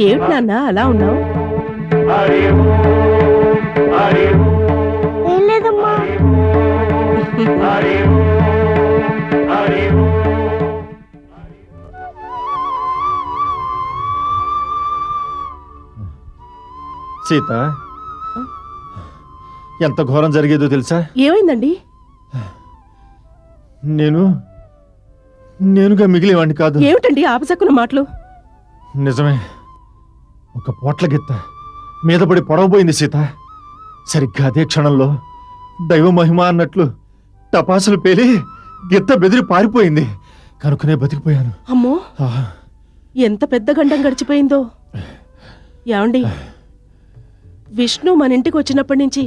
ఏమిటి నాన్న అలా ఉన్నావు? ఏం లేదమ్మా. సీత, ఎంత ఘోరం జరిగేదో తెలుసా? ఏమైందండి? నేనుగా మిగిలేవాడిని కాదు. ఏమిటండి ఆపసక్కున మాటలు? నిజమే, ఒక పోట్ల గిత్త మీద పడి పొడవబోయింది సీత. సరిగ్గా అదే క్షణంలో దైవ మహిమ అన్నట్లు టపాసులు పేలి గిత్త బెదిరి పారిపోయింది. కనుకనే బతికిపోయాను. అమ్మో, ఎంత పెద్ద గండం గడిచిపోయిందో. ఏమండి, విష్ణు మన ఇంటికి వచ్చినప్పటి నుంచి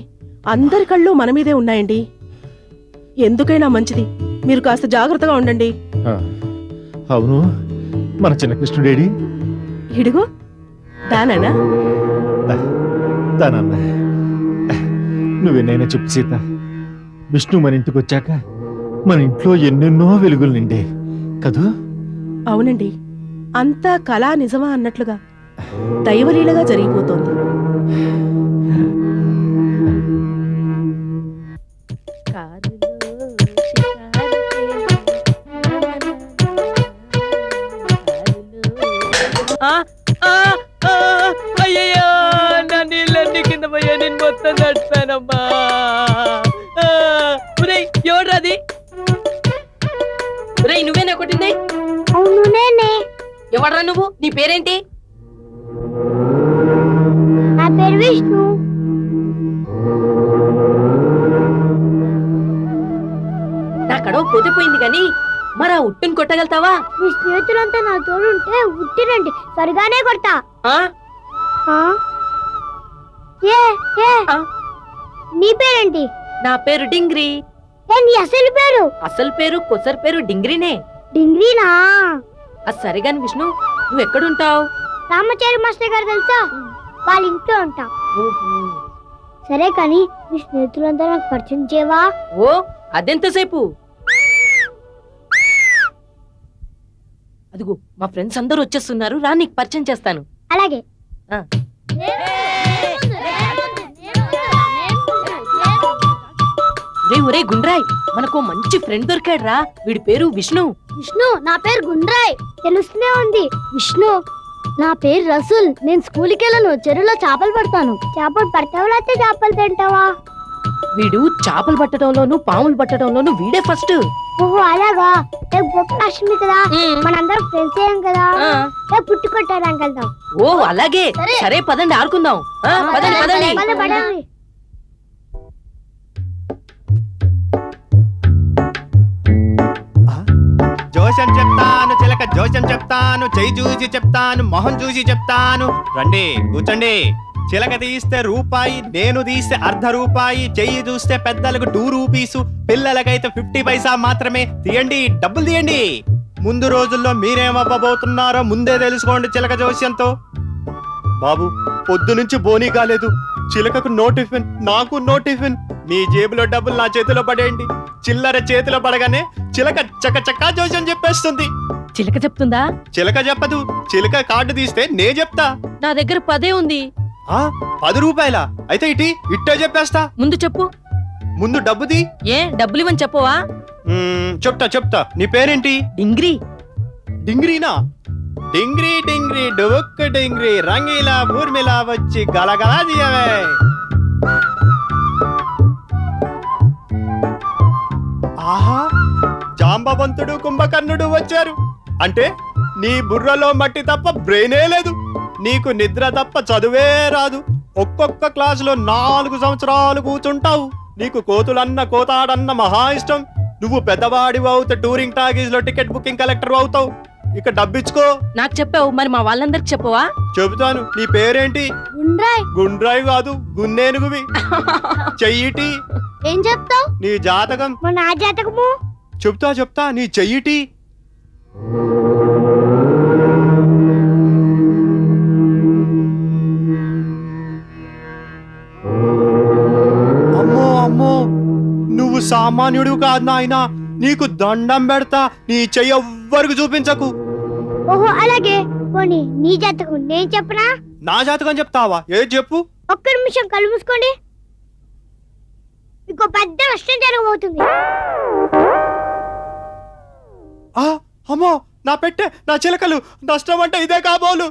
అందరి కళ్ళు మన మీదే ఉన్నాయండి. ఎందుకైనా మంచిది మీరు కాస్త జాగ్రత్తగా ఉండండి. అవును, మన చిన్న కృష్ణుడేడి? ఇడిగో దానా దానన్న, నువ్వేనైనా చెప్పు సీత. విష్ణు మన ఇంటికి వచ్చాక మన ఇంట్లో ఎన్నెన్నో వెలుగులు నిండే కదూ? అవునండి, అంతా కళా నిజమా అన్నట్లుగా దైవలీలగా జరిగిపోతోంది. అయ్యయ్యో, నా నీళ్ళన్నీ కింద పోయా, నేను మొత్తం తడిపానమ్మా. ఎవడ్రాది? నువ్వేనా కొట్టింది? అవును నేనే. ఎవడ్రా నువ్వు? నీ పేరేంటి? నా పేరు విష్ణు. నా కడవ పోతే గాని మరా ఉట్టుని కొట్టగలుగుతావా? మీ స్నేహితులంతా నా తోడు ఉంటే ఉట్టినండి సరిగానే కొడతా. ఏ ఏ నీ పేరేంటి? నా పేరు డింగ్రీ. నీ అసలు పేరు? అసలు పేరు కొసరు పేరు డింగ్రీనే. డింగ్రీనా? అది సరిగాని విష్ణు, నువ్వు ఎక్కడుంటావు? రామచారి మాస్టర్ గారు తెలుసా? వాళ్ళ ఇంట్లో ఉంటా. సరే కానీ మీ స్నేహితులంతా నాకు పరిచయం చేయవా? ఓ, అదెంతసేపు? అదిగో మా ఫ్రెండ్స్ అందరూ వచ్చేస్తున్నారు, రా నీకు పరిచయం చేస్తాను. అలాగే. ఒరే గుండ్రాయ్, మనకు మంచి ఫ్రెండ్ దొరికాడు రా. వీడి పేరు విష్ణు. విష్ణు, నా పేరు గుండ్రాయ్. తెలుస్తూనే ఉంది. విష్ణు, నా పేరు రసూల్. నేను స్కూల్కి వెళ్ళను, చెరువులో చేపలు పడతాను. చేపలు పడతావా లేకపోతే చేపలు తింటావా? వీడు చేపలు పట్టడంలోను పాములు పట్టడంలోను వీడే ఫస్ట్. ఓహో అలాగా. రేపు గోపాష్టమి కదా, మనందరం ఫ్రెండ్స్ అయ్యాం కదా, రేపు పుట్టుకొట్టారానికి వెళ్దాం. ఓ అలాగే, సరే పదండి ఆడుకుందాం. పదండి పదండి. పదండి. జోషం చెప్తాను చిలక, జోషం చెప్తాను, చెయ్యి చూసి చెప్తాను, మొహం చూసి చెప్తాను. రండి కూర్చోండి. చిలక తీస్తే రూపాయి, నేను తీస్తే ₹1/2, చెయ్యి చూస్తే పెద్దలకు 2 రూపీసు, పిల్లలకైతే 50 పైసా మాత్రమే. తీయండి, డబ్బులు తీయండి. ముందు రోజుల్లో మీరేమవ్వబోతున్నారో ముందే తెలుసుకోండి చిలక జోస్యంతో. బాబు, పొద్దు నుంచి బోనీ కాలేదు. చిలకకు నో టిఫిన్, నాకు నో టిఫిన్. మీ జేబులో డబ్బులు నా చేతిలో పడేయండి. చిల్లర చేతిలో పడగానే చిలక చకచకా జోస్యం చెప్పేస్తుంది. చిలక చెప్తుందా? చిలక చెప్పదు. చిలక కార్డు తీస్తే నే చెప్తా. నా దగ్గర 10 ఉంది. ₹10? అయితే ఇట్టే చెప్పేస్తా. ముందు చెప్పు. ముందు డబ్బుది. ఏ డబ్బులు ఇవ్వని చెప్పవా? చెప్తా. నీ పేరేంటి? డింగ్రీ. డింగ్రీనా? డింగ్రీ డింగ్రీ డుబుక్ డింగ్రీ, రంగీలా ఊర్మిలా వచ్చి గలగలా దియవే. ఆహా, జాంబవంతుడు కుంభకర్ణుడు వచ్చారు. అంటే నీ బుర్రలో మట్టి తప్ప బ్రెయినే లేదు. నీకు నిద్ర తప్ప చదువే రాదు. ఒక్కొక్క క్లాసులో 4 సంవత్సరాలు కూర్చుంటావు. నీకు కోతులన్న కోతాడన్న మహా ఇష్టం. నువ్వు పెద్దవాడివి అవుతే టూరింగ్ టాకీస్ లో టికెట్ బుకింగ్ కలెక్టర్ అవుతావు. ఇక డబ్బిచ్చుకో. నాకు చెప్పావు, మరి మా వాళ్ళందరికి చెప్పవా? చెబుతాను. నీ పేరేంటి? గుండ్రాయ్. గుండ్రాయ్ కాదు, గున్నేనుగువి. చెయ్యిటి. ఏం చెప్తావు? నీ జాతకం. నా జాతకము చెప్తా. నీ చెయ్యిటి. అమ్మో, నువ్వు సామాన్యుడు కాదు నాయనా. నీకు దండం పెడతా. నీ చెయ్యి ఎవ్వరికి చూపించకు. ఓహో అలాగే. పోనీ నీ జాతకం నేను చెప్పనా? నా జాతకం చెప్తావా? ఏది చెప్పు. ఒక్క నిమిషం కళ్ళు మూసుకోండి. మీకు పెద్ద నష్టం జరగబోతుంది. అమ్మో, నా పెట్టె, నా చిలకలు, నష్టం అంటే ఇదే కాబోలు.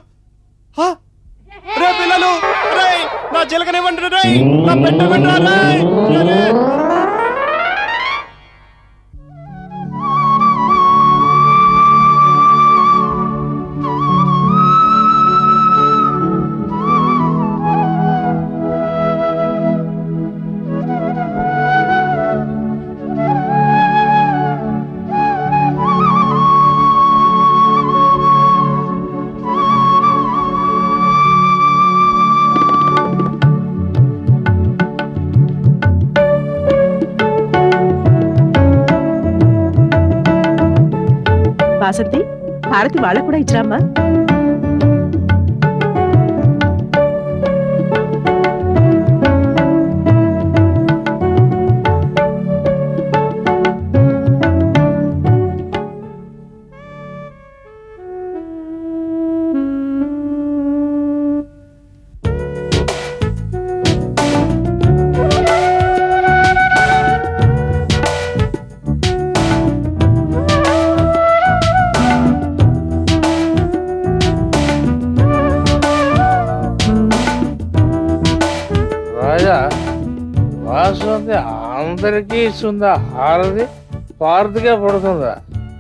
రే పిల్లలు, రే నా చిలకనివ్వండి, రే నా పెట్టమంటారా? రే వాసంతి, హారతి వాళ్ళకు కూడా ఇచ్చిరామ్మా. రాజా, వాసంతి అందరికీ ఇస్తుందా హారతి? పార్థకే పడుతుందా?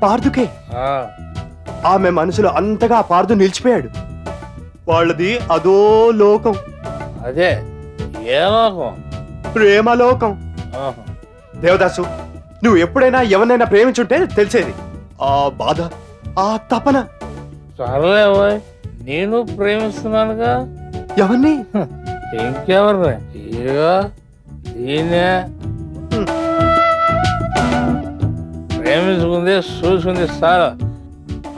పార్థుకే. ఆ, ఆమె మనసులో అంతగా పార్థు నిలిచిపోయాడు. వాళ్ళది అదో లోకం, అదే ఏ లోకం? ప్రేమలోకం. ఆహా. దేవదాసు, నువ్వు ఎప్పుడైనా ఎవరినైనా ప్రేమించుంటే తెలిసేది. ఆ బాధ, ఆ తపన. సర్లే పోయ్, నేను ప్రేమిస్తున్నానుగా. ఎవరిని? ఇంకెవరిని? ఇదిగో దీన్నే ప్రేమించుకుంది, చూసుకుంది సార్.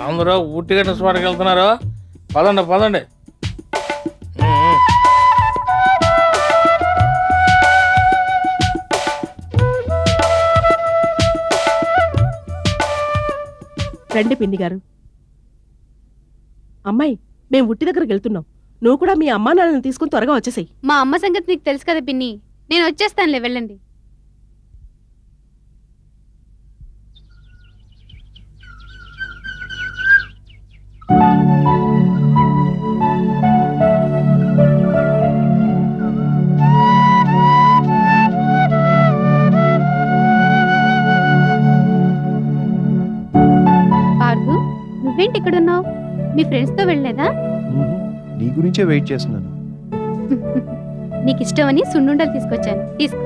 అందరూ ఉట్టిగట్టిన చోటకి వెళ్తున్నారు. పదండి పదండి. రండి పిన్ని గారు. అమ్మాయి, మేము ఉట్టి దగ్గరికి వెళ్తున్నాం. నువ్వు కూడా మీ అమ్మా నాన్నని తీసుకుని త్వరగా వచ్చేసాయి. మా అమ్మ సంగతి నీకు తెలుసు కదా పిన్ని. నేను వచ్చేస్తానులే, వెళ్ళండి. పార్దు, నువ్వేంటి ఇక్కడున్నావు? మీ ఫ్రెండ్స్ తో వెళ్ళలేదా? నీ గురించే వెయిట్ చేస్తున్నాను. నీకు ఇష్టమని సున్నుండలు తీసుకొచ్చాను, తీసుకో.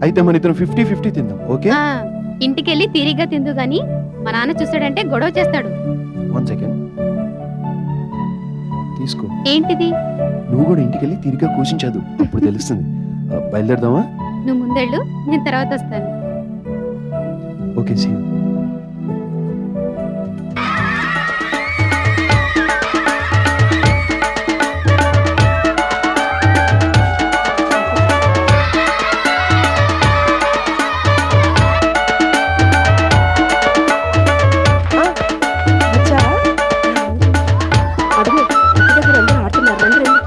అయితే మన ఇద్దరం 50-50 తిందాం, ఓకే? ఆ, ఇంటికెళ్ళి తీరిగ్గా తిందు గాని మా నాన్న చూసాడంటే గొడవ చేస్తాడు. 1 సెకండ్ తీసుకో. ఏంటిది? నువ్వు కూడా ఇంటికెళ్ళి తిరిగా కూర్చుంచదు, అప్పుడు తెలుస్తుంది. బయలుదేరదామా? నువ్వు ముందెళ్ళు, నేను తర్వాత వస్తాను. Okay, see you. వచ్చావా? అదిగో ఇంటి దగ్గర అందరూ ఆడుతున్నారు. రండి రండి.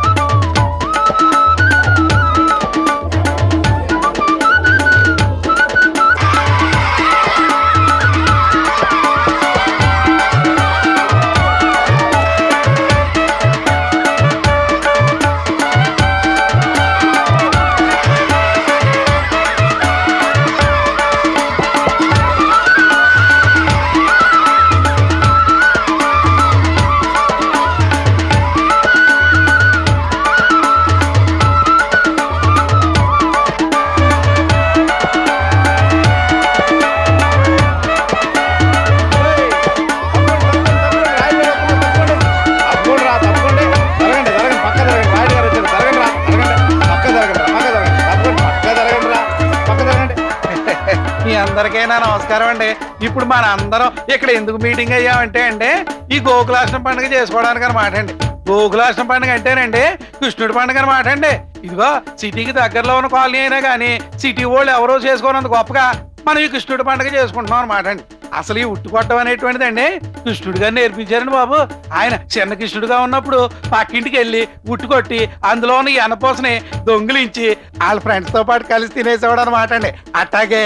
అందరికైనా నమస్కారం అండి. ఇప్పుడు మన అందరం ఇక్కడ ఎందుకు మీటింగ్ అయ్యామంటే అండి, ఈ గోకులాష్టం పండుగ చేసుకోవడానికి అనమాట అండి. గోకులాష్టం పండుగ అంటేనండి కృష్ణుడి పండుగ అనమాట అండి. ఇదిగో సిటీకి దగ్గరలో ఉన్న కాలనీ అయినా కానీ సిటీ వాళ్ళు ఎవరో చేసుకోనంత గొప్పగా మనం ఈ కృష్ణుడి పండుగ చేసుకుంటున్నాం అనమాట అండి. అసలు ఈ ఉట్టుకొట్టం అనేటువంటిది అండి కృష్ణుడు గారు నేర్పించారండి బాబు. ఆయన చిన్న కృష్ణుడుగా ఉన్నప్పుడు పక్కింటికి వెళ్ళి ఉట్టుకొట్టి అందులో ఉన్న ఎనపోసని దొంగిలించి వాళ్ళ ఫ్రెండ్స్ తో పాటు కలిసి తినేసేవాడు అనమాట అండి. అట్లాగే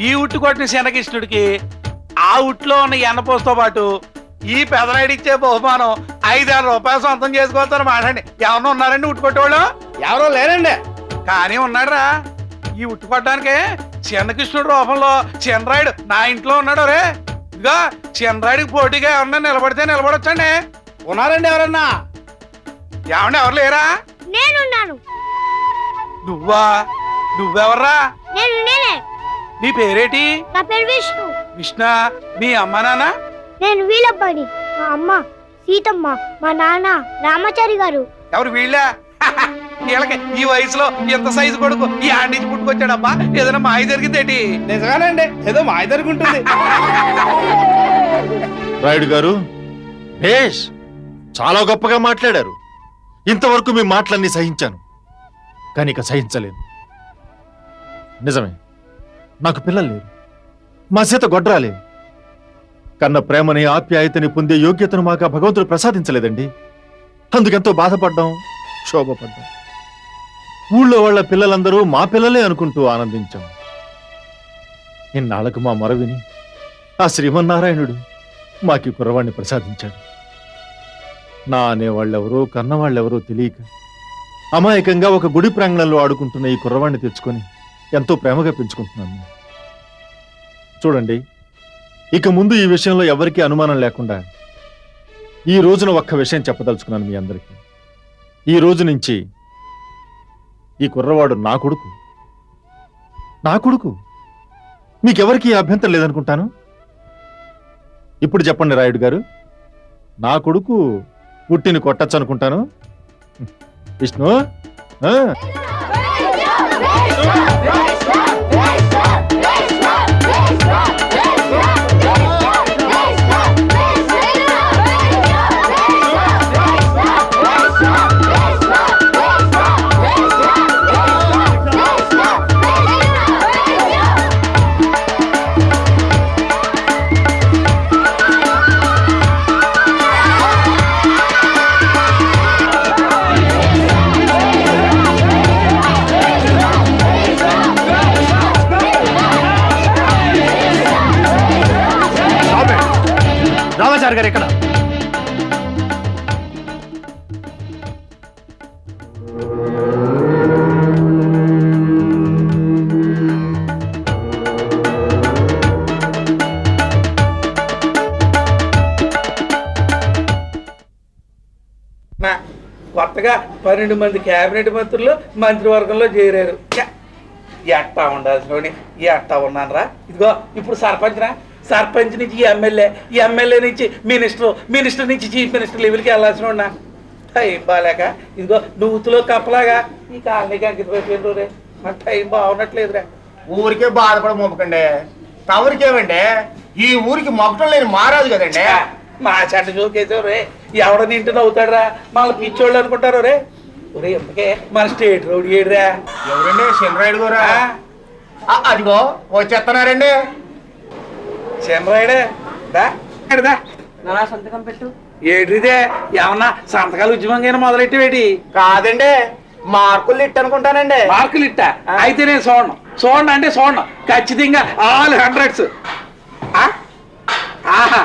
ఈ ఉట్టుకొట్టిన చిన్న కృష్ణుడికి ఆ ఉట్లో ఉన్న ఎన్నపోసతో పాటు ఈ పెదనాయుడు ఇచ్చే బహుమానం 5,000 రూపాయలు సొంతం చేసుకోవచ్చు అనమాట అండి. ఎవరన్నా ఉన్నారండి ఉట్టుకొట్టేవాళ్ళు? ఎవరో లేరండి. కానీ ఉన్నాడురా ఈ ఉట్టుకొట్టడానికి చిన్నకృష్ణుడు రూపంలో చంద్రాయుడు నా ఇంట్లో ఉన్నాడు. రే ఇదిగా చంద్రాయుడికి పోటీగా ఎవరన్నా నిలబడితే నిలబడొచ్చండి. ఉన్నారండి ఎవరన్నా? ఏమండి ఎవరు లేరా? నేనున్నాను. నువ్వెవర్రా? నేనే. నీ పేరేటి? నా పేరు విష్ణు. విష్ణు. మీ అమ్మ నాన్న? నేను వీళ్ళబ్బాని. మా అమ్మ సీతమ్మ, మా నాన్న రామాచారి గారు. ఎవరు వీళ్ళ? వీళ్ళకి ఈ వయసులో ఎంత సైజు కొడుకు ఈ ఆడి నుంచి పుట్టుకొచ్చాడబ్బా. ఏదైనా మాయ జరిగిందేటి? నిజమేనండి, ఏదో మాయ జరుగుంటుంది. రాయుడు గారు భేష్, చాలా గొప్పగా మాట్లాడారు. ఇంతవరకు మీ మాటలన్నీ సహించాను, కానీ ఇక సహించలేను. నిజమే, నాకు పిల్లలు లేరు, మా సీత గొడ్రాలే. కన్న ప్రేమని ఆప్యాయతని పొందే యోగ్యతను మాకు ఆ భగవంతుడు ప్రసాదించలేదండి. అందుకెంతో బాధపడ్డాం, శోభపడ్డాం. ఊళ్ళో వాళ్ళ పిల్లలందరూ మా పిల్లలే అనుకుంటూ ఆనందించాం. ఇన్నాళ్లకు మా మొర విని ఆ శ్రీమన్నారాయణుడు మాకి కుర్రవాణ్ణి ప్రసాదించాడు. నా అనేవాళ్ళెవరో కన్నవాళ్ళెవరో తెలియక అమాయకంగా ఒక గుడి ప్రాంగణంలో ఆడుకుంటున్న ఈ కుర్రవాణ్ణి తెచ్చుకొని ఎంతో ప్రేమగా పెంచుకుంటున్నాను. చూడండి, ఇక ముందు ఈ విషయంలో ఎవరికీ అనుమానం లేకుండా ఈ రోజున ఒక్క విషయం చెప్పదలుచుకున్నాను మీ అందరికీ. ఈ రోజు నుంచి ఈ కుర్రవాడు నా కొడుకు. మీకెవరికి అభ్యంతరం లేదనుకుంటాను. ఇప్పుడు చెప్పండి రాయుడు గారు, నా కొడుకు పుట్టిని కొట్టచ్చు అనుకుంటాను. విష్ణు రామాచారి గారు ఎక్కడ? కొత్తగా 12 మంది కేబినెట్ మంత్రులు మంత్రివర్గంలో చేరారు. ఎట్టా ఉండాల్సిన ఎట్టా ఉన్నానరా. ఇదిగో ఇప్పుడు సర్పంచ్ నుంచి ఎమ్మెల్యే నుంచి మినిస్టర్ నుంచి చీఫ్ మినిస్టర్ లెవెల్కి వెళ్ళాల్సిన ఉన్నా. టైం బాగాలేక ఇదిగో నువ్వుతులో కప్పలాగా ఈ కాలనీకి అంకిత అయిపోయిన రే. మన టైం బాగున్నట్లేదురా. ఊరికే బాధపడ మొప్పకండి. తవరికేమండి, ఈ ఊరికి మొక్కటం లేని మారాదు కదండి. మా చెడ్డ జోకేసావు రే. ఎవడని ఇంటి నవ్వుతాడురా, మళ్ళీ పిచ్చోళ్ళు అనుకుంటారు రే. ఒరే ఎంతకే మన స్టేట్ రౌడీ ఏడురా. ఎవరండి? చంద్రాయుడు గారా? అదిగో వచ్చేస్తున్నారండి. చంద్రాయుడే సంతకం పెట్టు. ఏడ్రిదే ఏమన్నా సంతకాలు ఉద్యమంగా మొదలెట్టేవేటి? కాదండి, మార్కులు ఇట్ట అనుకుంటానండి. మార్కులు ఇట్ట అయితే నేను చూడండి అంటే ఖచ్చితంగా ఆల్ 100s. ఆహా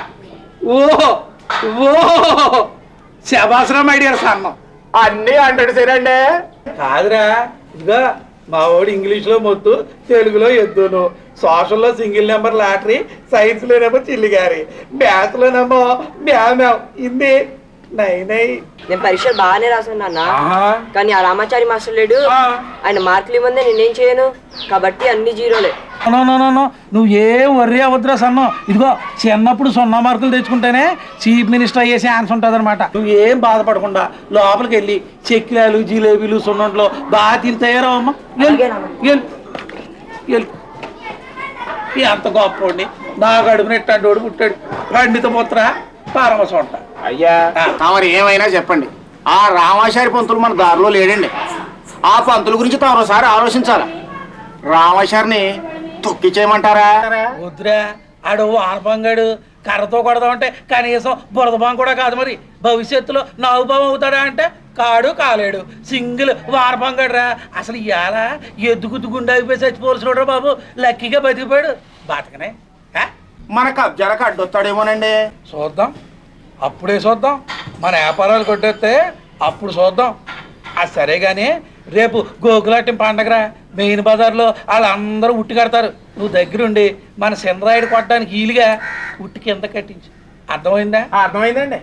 ఓహో శబాసరం ఐడియా సన్నం అన్ని 100 అండి. కాదురా, ఇదిగో మా వాడు ఇంగ్లీష్లో మొత్తు, తెలుగులో ఎద్దును, సోషల్లో సింగిల్ నెంబర్ లాటరీ, సైన్స్లోనేమో చిల్లిగారి, మ్యాథ్స్లోనేమో మ్యావ్, హిందీ నై. నేను పరీక్షలు బాగానే రాశాను నాన్న, కానీ ఆ రామాచారి మాస్టర్ లేడు. ఆయన మార్కులు ఇవ్వందే నేనేం చేయను, కాబట్టి అన్ని జీరోలే. నువ్వు ఏం వర్రీ అవ్వద్దురా సన్నం. ఇదిగో చిన్నప్పుడు 0 మార్కులు తెచ్చుకుంటేనే చీఫ్ మినిస్టర్ అయ్యే ఛాన్స్ ఉంటుంది అనమాట. నువ్వు ఏం బాధపడకుండా లోపలికి వెళ్ళి చెక్కిలాలు, జిలేబీలు, సున్నంట్లో బాగా తిని తయారవమ్మా. ఎంత గొప్పండి, నా గడుపునెట్టాడు పుట్టాడు. పండిత పుత్ర పరమసొంట. అయ్యా తమరు ఏమైనా చెప్పండి, ఆ రామాచారి పంతులు మన దారిలో లేడండి. ఆ పంతుల గురించి తమరోసారి ఆలోచించాలా. రామాచారిని తొక్కిచ్చేయమంటారా? వద్దురా, ఆడు ఆనపంగాడు కర్రతో కొడదామంటే కనీసం బురదబాం కూడా కాదు. మరి భవిష్యత్తులో నాగుబాం అవుతాడా అంటే కాడు కాలేడు, సింగిల్ వానపంగడరా. అసలు ఇవాళ ఎద్దుగుద్దు గుండె అయిపోయి చచ్చిపోవలసిన బాబు లక్కీగా బతికిపోయాడు. బాతకనే మన కబ్జాలకు అడ్డొస్తాడేమోనండి. చూద్దాం, అప్పుడే చూద్దాం. మన వ్యాపారాలు కొట్టేస్తే అప్పుడు చూద్దాం. అది సరే కానీ రేపు గోకులాటం పండగరా, మెయిన్ బజార్లో వాళ్ళందరూ ఉట్టి కడతారు. నువ్వు దగ్గరుండి మన చంద్రాయుడు కొట్టడానికి ఈలుగా ఉట్టి కింద కట్టించు. అర్థమైందా? అర్థమైందండి.